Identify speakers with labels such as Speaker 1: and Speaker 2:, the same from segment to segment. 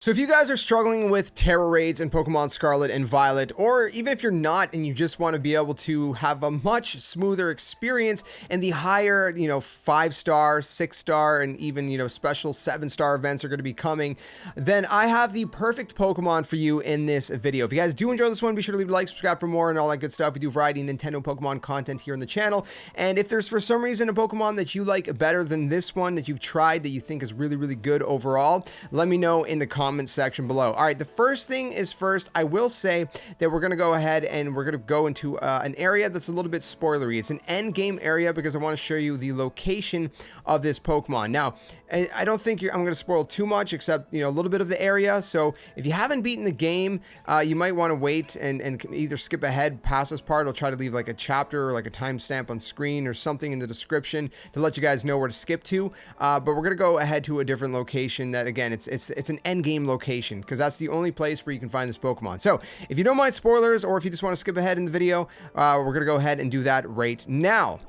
Speaker 1: So if you guys are struggling with Tera raids in Pokemon Scarlet and Violet, or even if you're not and you just want to be able to have a much smoother experience and the higher, 5-star, 6-star, and even, special 7-star events are going to be coming, then I have the perfect Pokemon for you in this video. If you guys do enjoy this one, be sure to leave a like, subscribe for more, and all that good stuff. We do variety Nintendo Pokemon content here on the channel. And if there's for some reason a Pokemon that you like better than this one that you've tried that you think is really, really good overall, let me know in the comments section below. All right, the first thing is first, I will say that we're going to go ahead and we're going to go into an area that's a little bit spoilery. It's an end game area because I want to show you the location of this Pokemon. Now, I don't think I'm going to spoil too much except, a little bit of the area. So if you haven't beaten the game, you might want to wait and either skip ahead past this part. I'll try to leave like a chapter or like a timestamp on screen or something in the description to let you guys know where to skip to. But we're going to go ahead to a different location that, again, it's an end game location because that's the only place where you can find this Pokemon. So if you don't mind spoilers or if you just want to skip ahead in the video, we're going to go ahead and do that right now.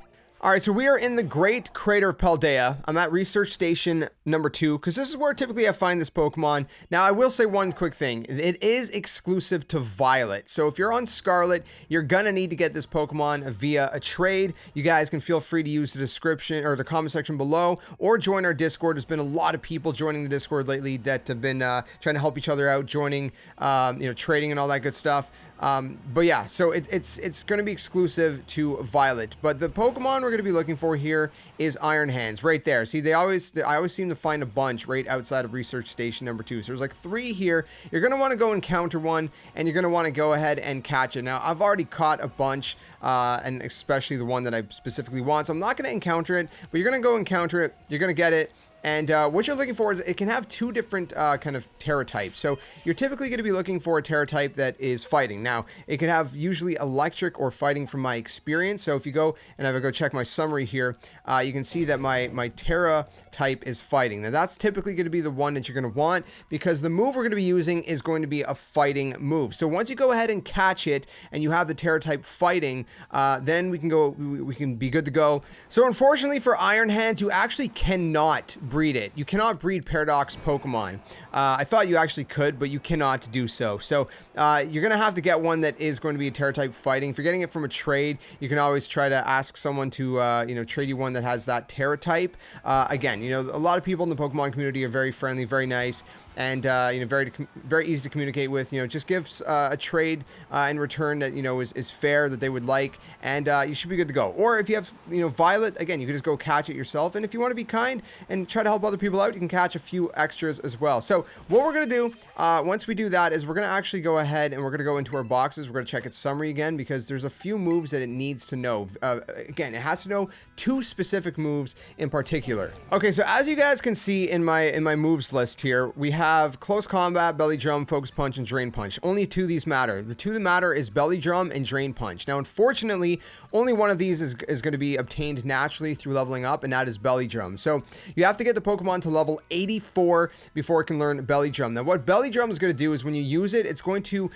Speaker 1: All right, so we are in the Great Crater of Paldea. I'm at Research Station number 2, because this is where typically I find this Pokemon. Now, I will say one quick thing. It is exclusive to Violet. So if you're on Scarlet, you're going to need to get this Pokemon via a trade. You guys can feel free to use the description or the comment section below, or join our Discord. There's been a lot of people joining the Discord lately that have been trying to help each other out, joining, trading and all that good stuff. But yeah, so it's going to be exclusive to Violet. But the Pokemon we're going to be looking for here is Iron Hands right there. See, I always seem to find a bunch right outside of Research Station number 2. So there's like 3 here. You're going to want to go encounter one, and you're going to want to go ahead and catch it. Now, I've already caught a bunch, and especially the one that I specifically want. So I'm not going to encounter it, but you're going to go encounter it. You're going to get it. And what you're looking for is it can have 2 different kind of Tera types. So you're typically going to be looking for a Tera type that is fighting. Now, it can have usually electric or fighting from my experience. So if you go and I go check my summary here, you can see that my Tera type is fighting. Now, that's typically going to be the one that you're going to want because the move we're going to be using is going to be a fighting move. So once you go ahead and catch it and you have the Tera type fighting, then we can be good to go. So unfortunately for Iron Hands, you actually cannot breed it. You cannot breed Paradox Pokemon. I thought you actually could, but you cannot do so. So you're going to have to get one that is going to be a Tera type fighting. If you're getting it from a trade, you can always try to ask someone to trade you one that has that Tera type. Again, a lot of people in the Pokemon community are very friendly, very nice, and very easy to communicate with. Just give a trade in return that is fair, that they would like, and you should be good to go. Or if you have Violet, again, you can just go catch it yourself. And if you want to be kind and try to help other people out, you can catch a few extras as well. So what we're gonna do once we do that is we're gonna actually go ahead and we're gonna go into our boxes. We're gonna check its summary again because there's a few moves that it needs to know. Again, it has to know 2 specific moves in particular. Okay, so as you guys can see in my moves list here, we have Close Combat, Belly Drum, Focus Punch, and Drain Punch. Only 2 of these matter. The 2 that matter is Belly Drum and Drain Punch. Now, unfortunately, only one of these is going to be obtained naturally through leveling up, and that is Belly Drum. So you have to get the Pokemon to level 84 before it can learn Belly Drum. Now, what Belly Drum is going to do is when you use it, it's going to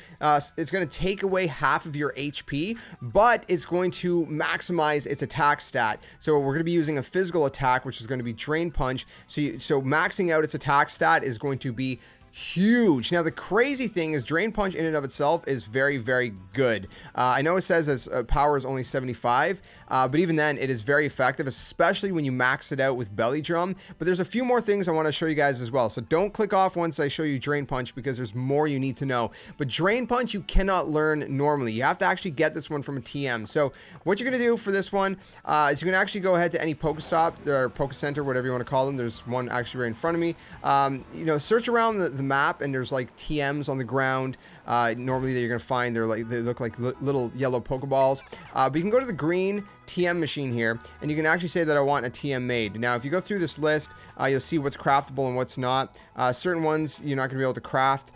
Speaker 1: take away half of your HP, but it's going to maximize its attack stat. So we're going to be using a physical attack, which is going to be Drain Punch. So maxing out its attack stat is going to be huge. Now, the crazy thing is Drain Punch in and of itself is very, very good. I know it says its power is only 75, but even then, it is very effective, especially when you max it out with Belly Drum. But there's a few more things I want to show you guys as well. So don't click off once I show you Drain Punch because there's more you need to know. But Drain Punch, you cannot learn normally. You have to actually get this one from a TM. So what you're going to do for this one is you're going to actually go ahead to any Pokestop or Poke Center, whatever you want to call them. There's one actually right in front of me. Search around the map, and there's like TMs on the ground. Normally that you're gonna find they look like little yellow Pokeballs. But you can go to the green TM machine here, and you can actually say that I want a TM made. Now, if you go through this list, you'll see what's craftable and what's not. Certain ones you're not gonna be able to craft,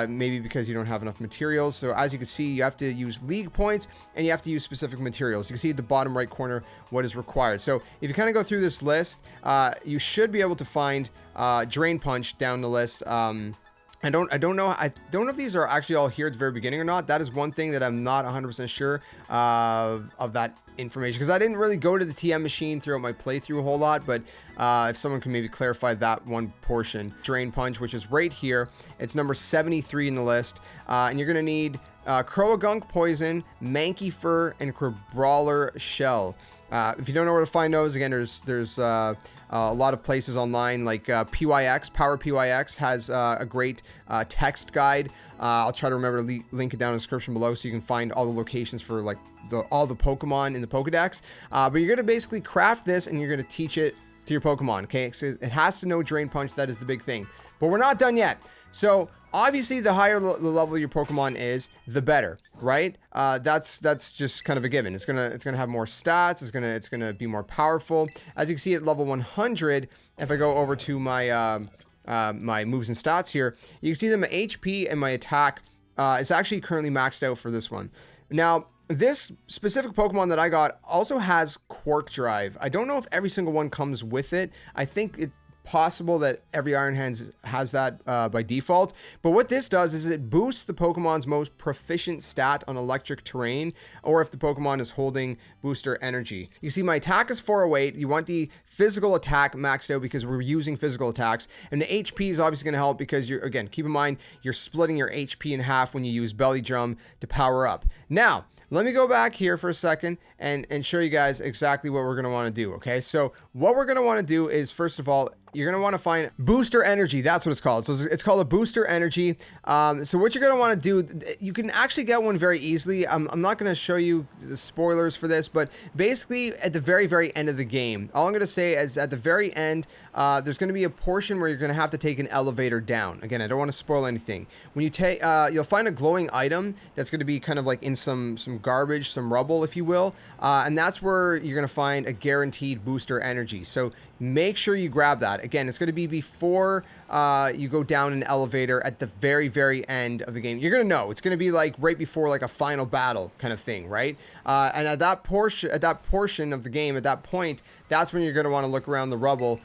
Speaker 1: maybe because you don't have enough materials. So as you can see, you have to use league points, and you have to use specific materials. You can see at the bottom right corner what is required. So if you kind of go through this list, you should be able to find Drain Punch down the list. I don't know if these are actually all here at the very beginning or not. That is one thing that I'm not 100% sure of that information, because I didn't really go to the TM machine throughout my playthrough a whole lot. But if someone can maybe clarify that one portion. Drain Punch, which is right here, it's number 73 in the list, and you're gonna need Croagunk Poison, Mankey Fur, and Crabrawler Shell. If you don't know where to find those, again, there's a lot of places online, like PYX, Power PYX has a great text guide. I'll try to remember to link it down in the description below so you can find all the locations for like all the Pokemon in the Pokedex. But you're gonna basically craft this and you're gonna teach it to your Pokemon. Okay, so it has to know Drain Punch. That is the big thing. But we're not done yet. So obviously, the higher the level your Pokemon is, the better, right? That's just kind of a given. It's gonna have more stats. It's gonna be more powerful. As you can see at level 100, if I go over to my my moves and stats here, you can see that my HP and my attack is actually currently maxed out for this one. Now, this specific Pokemon that I got also has Quark Drive. I don't know if every single one comes with it. I think it's possible that every Iron Hands has that by default, but what this does is it boosts the Pokemon's most proficient stat on electric terrain, or if the Pokemon is holding booster energy. You see my attack is 408. You want the physical attack maxed out because we're using physical attacks, and the HP is obviously going to help because you're, again, keep in mind you're splitting your HP in half when you use Belly Drum to power up. Now let me go back here for a second and show you guys exactly what we're going to want to do. Okay, so what we're going to want to do is, first of all, you're going to want to find booster energy. That's what it's called. So it's called a booster energy. So what you're going to want to do, you can actually get one very easily. I'm not going to show you the spoilers for this, but basically at the very end of the game, all I'm going to say is at the very end, there's going to be a portion where you're going to have to take an elevator down. Again, I don't want to spoil anything. When you take, you'll find a glowing item that's going to be kind of like in some garbage, some rubble, if you will. And that's where you're going to find a guaranteed booster energy. So make sure you grab that. Again, it's going to be before you go down an elevator at the very end of the game. You're going to know. It's going to be like right before like a final battle kind of thing, right? And at that portion of the game, at that point, that's when you're going to want to look around the rubble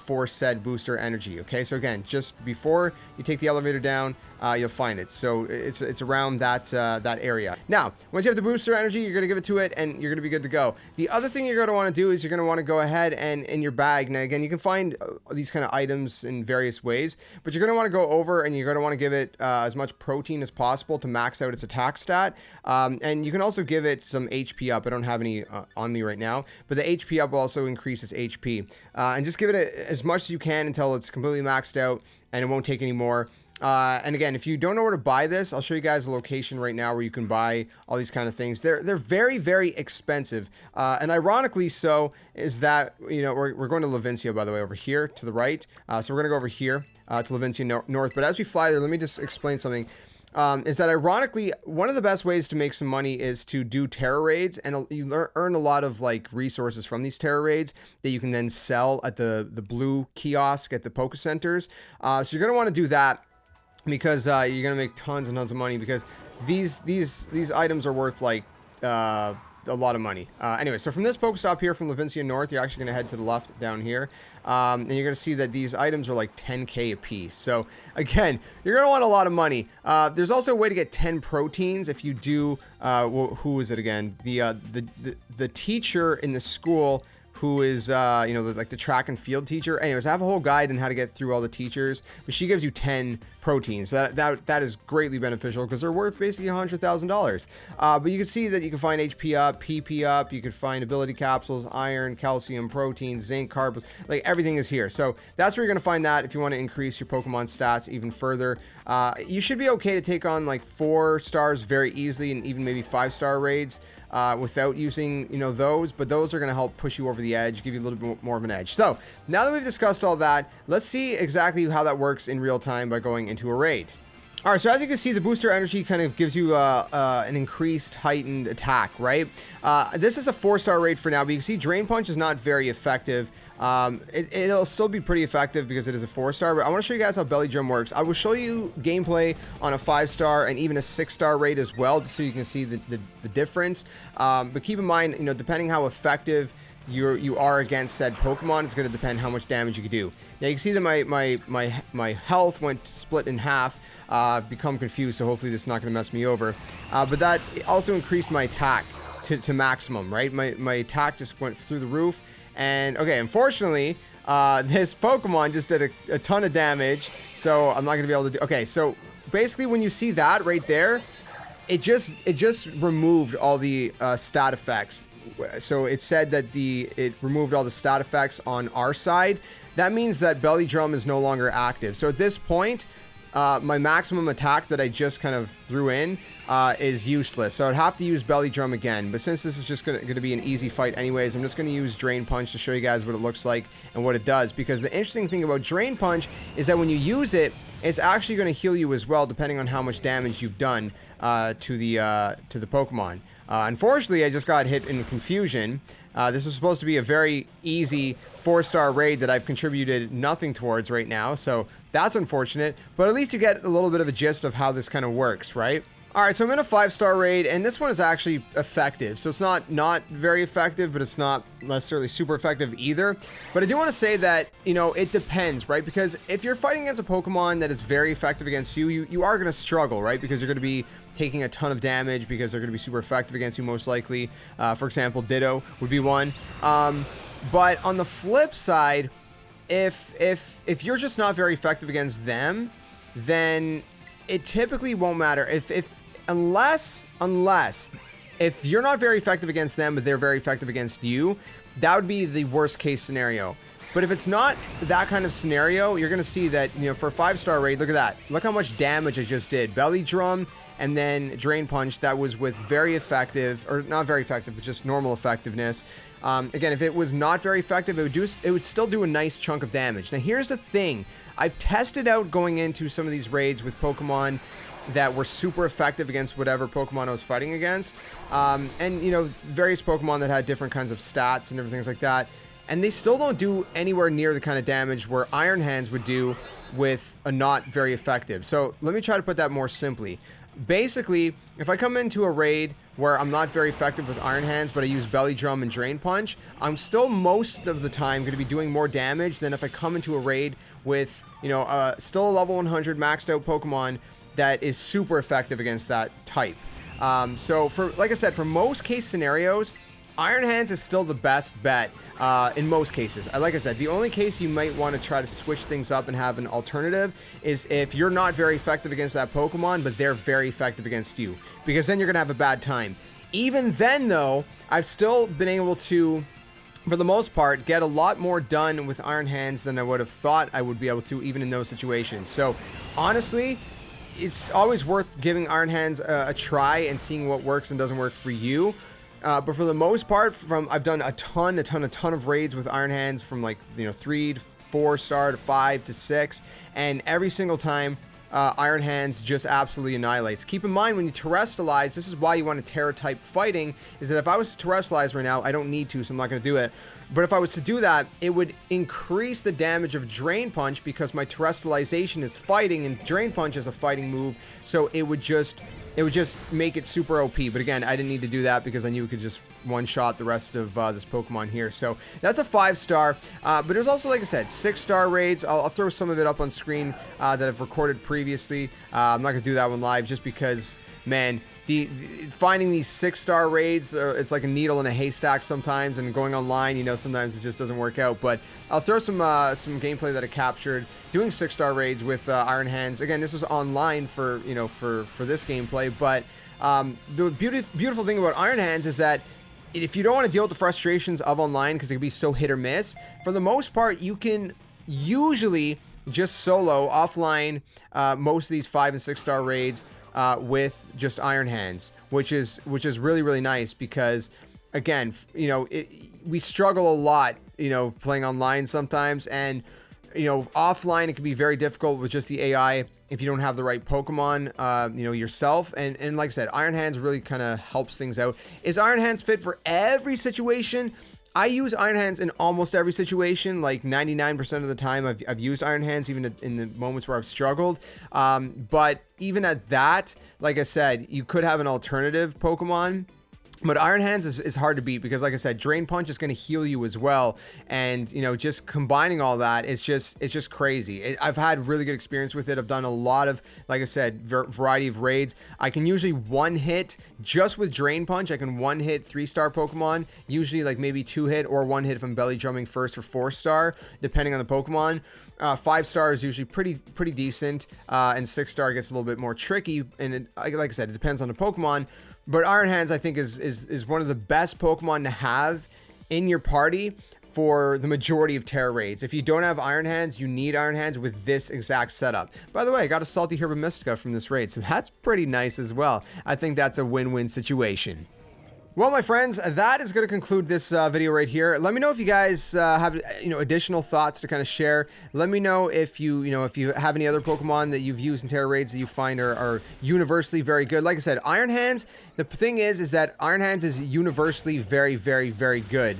Speaker 1: for said booster energy. Okay, so again, just before you take the elevator down, you'll find it. So it's around that that area. Now, once you have the booster energy, you're going to give it to it, and you're going to be good to go. The other thing you're going to want to do is you're going to want to go ahead and in your bag. Now, again, you can find these kind of items in various ways, but you're going to want to go over and you're going to want to give it as much protein as possible to max out its attack stat. And you can also give it some HP up. I don't have any on me right now, but the HP up will also increase its HP. And just give it as much as you can until it's completely maxed out, and it won't take any more. And again, if you don't know where to buy this, I'll show you guys a location right now where you can buy all these kind of things. They're very expensive. And ironically so is that, you know, we're going to Levincia, by the way, over here to the right. So we're going to go over here to Levincia North. But as we fly there, let me just explain something. Is that ironically, one of the best ways to make some money is to do Tera raids, and you earn a lot of like resources from these Tera raids that you can then sell at the blue kiosk at the Poke Centers. So you're going to want to do that, because you're gonna make tons and tons of money, because these items are worth like a lot of money. Anyway, so from this Pokestop here from Levincia North, you're actually gonna head to the left down here, and you're gonna see that these items are like 10k a piece. So again, you're gonna want a lot of money. There's also a way to get 10 proteins if you do. Who is it again? The teacher in the school, who is, you know, like the track and field teacher. Anyways, I have a whole guide on how to get through all the teachers, but she gives you 10 proteins. So that is greatly beneficial because they're worth basically $100,000. But you can see that you can find HP up, PP up, you can find ability capsules, iron, calcium, protein, zinc, carbs, like everything is here. So that's where you're going to find that if you want to increase your Pokemon stats even further. You should be okay to take on like 4 stars very easily, and even maybe 5-star raids without using, you know, those, but those are going to help push you over the edge, give you a little bit more of an edge. So now that we've discussed all that, let's see exactly how that works in real time by going into a raid. All right, so as you can see, the booster energy kind of gives you an increased heightened attack, right? This is a 4-star raid for now, but you can see Drain Punch is not very effective. It'll still be pretty effective because it is a 4-star, but I want to show you guys how Belly Drum works. I will show you gameplay on a 5-star and even a 6-star raid as well, just so you can see the difference. But keep in mind, you know, depending how effective you are against said Pokemon. It's going to depend how much damage you can do. Now you can see that my health went split in half. Become confused, so hopefully this is not going to mess me over. But that also increased my attack to maximum, right? My attack just went through the roof. And okay, unfortunately, this Pokemon just did a ton of damage, so I'm not going to be able to do... Okay, so basically when you see that right there, it just removed all the stat effects. So it said that it removed all the stat effects on our side. That means that Belly Drum is no longer active. So at this point, my maximum attack that I just kind of threw in is useless. So I'd have to use Belly Drum again. But since this is just going to be an easy fight anyways, I'm just going to use Drain Punch to show you guys what it looks like and what it does. Because the interesting thing about Drain Punch is that when you use it, it's actually going to heal you as well, depending on how much damage you've done to the Pokemon. Unfortunately, I just got hit in confusion. This was supposed to be a very easy 4-star raid that I've contributed nothing towards right now, so that's unfortunate, but at least you get a little bit of a gist of how this kind of works, right? Alright, so I'm in a 5-star raid, and this one is actually effective. So it's not very effective, but it's not necessarily super effective either. But I do want to say that, you know, it depends, right? Because if you're fighting against a Pokemon that is very effective against you, you are going to struggle, right? Because you're going to be taking a ton of damage because they're going to be super effective against you most likely. For example, Ditto would be one. But on the flip side, if you're just not very effective against them, then it typically won't matter. Unless if you're not very effective against them, but they're very effective against you, that would be the worst case scenario. But if it's not that kind of scenario, you're going to see that, you know, for a 5-star raid, look at that. Look how much damage I just did. Belly Drum and then Drain Punch. That was with very effective, or not very effective, but just normal effectiveness. Again, if it was not very effective, it would still do a nice chunk of damage. Now, here's the thing. I've tested out going into some of these raids with Pokemon that were super effective against whatever Pokemon I was fighting against. And, you know, various Pokemon that had different kinds of stats and everything like that. And they still don't do anywhere near the kind of damage where Iron Hands would do with a not very effective. So let me try to put that more simply. Basically, if I come into a raid where I'm not very effective with Iron Hands, but I use Belly Drum and Drain Punch, I'm still most of the time going to be doing more damage than if I come into a raid with, you know, still a level 100 maxed out Pokemon that is super effective against that type. So for, like I said, for most case scenarios, Iron Hands is still the best bet in most cases. Like I said, the only case you might want to try to switch things up and have an alternative is if you're not very effective against that Pokemon, but they're very effective against you, because then you're going to have a bad time. Even then, though, I've still been able to, for the most part, get a lot more done with Iron Hands than I would have thought I would be able to, even in those situations. So, honestly, it's always worth giving Iron Hands a try and seeing what works and doesn't work for you. But for the most part, I've done a ton of raids with Iron Hands from, like, you know, 3 to 4 star to 5 to 6, and every single time Iron Hands just absolutely annihilates. Keep in mind, when you terrestrialize, this is why you want a Tera type fighting, is that if I was to terrestrialize right now, I don't need to, so I'm not going to do it. But if I was to do that, it would increase the damage of Drain Punch because my terrestrialization is fighting and Drain Punch is a fighting move, so it would just make it super OP. But again, I didn't need to do that because I knew it could just one-shot the rest of this Pokemon here. So that's a 5-star. But there's also, like I said, 6-star raids. I'll throw some of it up on screen that I've recorded previously. I'm not going to do that one live just because, man, finding these 6-star raids, it's like a needle in a haystack sometimes, and going online, you know, sometimes it just doesn't work out. But I'll throw some gameplay that I captured doing 6-star raids with Iron Hands. Again, this was online for, you know, for this gameplay. But the beautiful thing about Iron Hands is that if you don't want to deal with the frustrations of online, because it can be so hit or miss, for the most part, you can usually just solo offline most of these 5 and 6-star raids with just Iron Hands, which is really nice, because again, you know, we struggle a lot, you know, playing online sometimes, and you know, offline it can be very difficult with just the AI if you don't have the right Pokemon, you know, yourself. And like I said, Iron Hands really kind of helps things out. Is Iron Hands fit for every situation? I use Iron Hands in almost every situation. Like 99% of the time I've used Iron Hands, even in the moments where I've struggled. But even at that, like I said, you could have an alternative Pokemon But Iron Hands is hard to beat because, like I said, Drain Punch is going to heal you as well, and you know, just combining all that, it's just crazy. I've had really good experience with it. I've done a lot of, like I said, variety of raids. I can usually one hit just with Drain Punch. I can one hit 3-star Pokemon, usually like maybe 2-hit or one hit if I'm belly drumming first or 4-star, depending on the Pokemon. 5-star is usually pretty decent, and 6-star gets a little bit more tricky. And like I said, it depends on the Pokemon. But Iron Hands, I think, is one of the best Pokemon to have in your party for the majority of Tera raids. If you don't have Iron Hands, you need Iron Hands with this exact setup. By the way, I got a Salty Herba Mystica from this raid, so that's pretty nice as well. I think that's a win-win situation. Well, my friends, that is going to conclude this video right here. Let me know if you guys have additional thoughts to kind of share. Let me know if you have any other Pokemon that you've used in Tera raids that you find are universally very good. Like I said, Iron Hands. The thing is that Iron Hands is universally very, very, very good.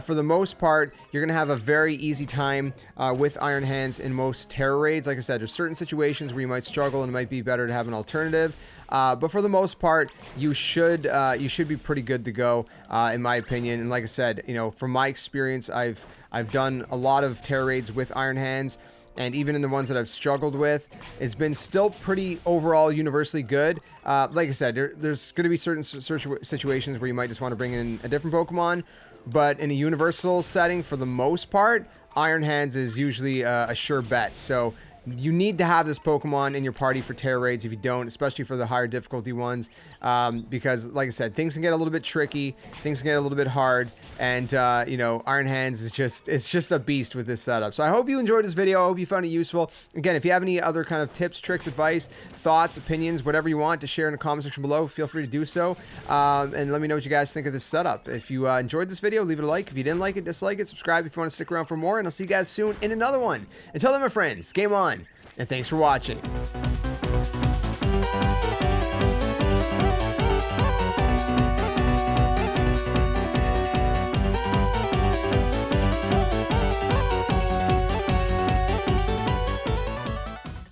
Speaker 1: For the most part, you're going to have a very easy time with Iron Hands in most Tera raids. Like I said, there's certain situations where you might struggle and it might be better to have an alternative. But for the most part, you should be pretty good to go, in my opinion. And like I said, from my experience, I've done a lot of Tera raids with Iron Hands, and even in the ones that I've struggled with, it's been still pretty overall universally good. Like I said, there's going to be certain situations where you might just want to bring in a different Pokemon, but in a universal setting, for the most part, Iron Hands is usually a sure bet. So you need to have this Pokemon in your party for Tera raids if you don't, especially for the higher difficulty ones, because like I said, things can get a little bit tricky, things can get a little bit hard, and Iron Hands is just a beast with this setup. So I hope you enjoyed this video. I hope you found it useful. Again, if you have any other kind of tips, tricks, advice, thoughts, opinions, whatever you want to share in the comment section below, feel free to do so, and let me know what you guys think of this setup. If you enjoyed this video, leave it a like. If you didn't like it, dislike it. Subscribe if you want to stick around for more, and I'll see you guys soon in another one. Until then, my friends, game on, and thanks for watching.